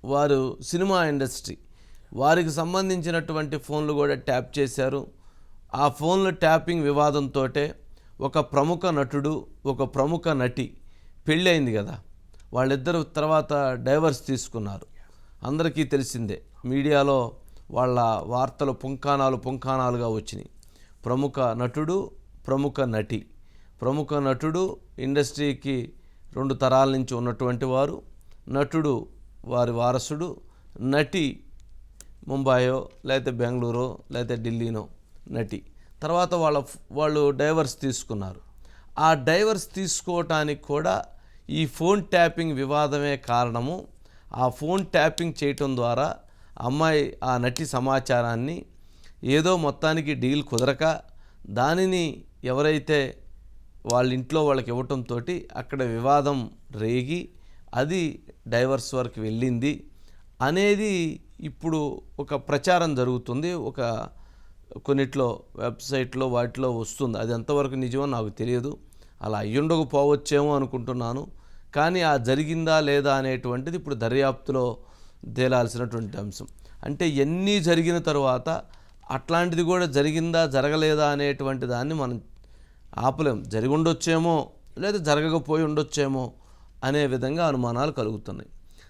వారు cinema industry వారికి సంబంధించినటువంటి ఫోన్లు కూడా ట్యాప్ చేశారు. ఆ ఫోన్లు ట్యాపింగ్ వివాదంతో ఒక ప్రముఖ నటుడు ఒక ప్రముఖ నటి పెళ్ళయింది కదా, వాళ్ళిద్దరు తర్వాత డైవర్స్ తీసుకున్నారు. అందరికీ తెలిసిందే, మీడియాలో వాళ్ళ వార్తలు పుంఖానాలుగా వచ్చినాయి. ప్రముఖ నటుడు ప్రముఖ నటి, ప్రముఖ నటుడు ఇండస్ట్రీకి 2 తరాల నుంచి ఉన్నటువంటి వారు, నటుడు వారి వారసుడు, నటి ముంబాయో లేకపోతే బెంగళూరో లేకపోతే ఢిల్లీనో నటి. తర్వాత వాళ్ళు డైవర్స్ తీసుకున్నారు. ఆ డైవర్స్ తీసుకోవటానికి కూడా ఈ ఫోన్ ట్యాపింగ్ వివాదమే కారణము. ఆ ఫోన్ ట్యాపింగ్ చేయటం ద్వారా అమ్మాయి ఆ నటి సమాచారాన్ని ఏదో మొత్తానికి డీల్ కుదరక దానిని ఎవరైతే వాళ్ళ ఇంట్లో వాళ్ళకి ఇవ్వటంతో అక్కడ వివాదం రేగి అది డైవర్స్ వరకు వెళ్ళింది అనేది ఇప్పుడు ఒక ప్రచారం జరుగుతుంది. కొన్నిట్లో వెబ్సైట్లో వాటిలో వస్తుంది. అది ఎంతవరకు నిజమో నాకు తెలియదు. అలా అయ్యుండకపోవచ్చేమో అనుకుంటున్నాను. కానీ ఆ జరిగిందా లేదా అనేటువంటిది ఇప్పుడు దర్యాప్తులో తేలాల్సినటువంటి అంశం. అంటే ఎన్ని జరిగిన తరువాత అట్లాంటిది కూడా జరిగిందా జరగలేదా అనేటువంటి దాన్ని మనం ఆపలేం. జరిగి ఉండొచ్చేమో లేదా జరగకపోయి ఉండొచ్చేమో అనే విధంగా అనుమానాలు కలుగుతున్నాయి.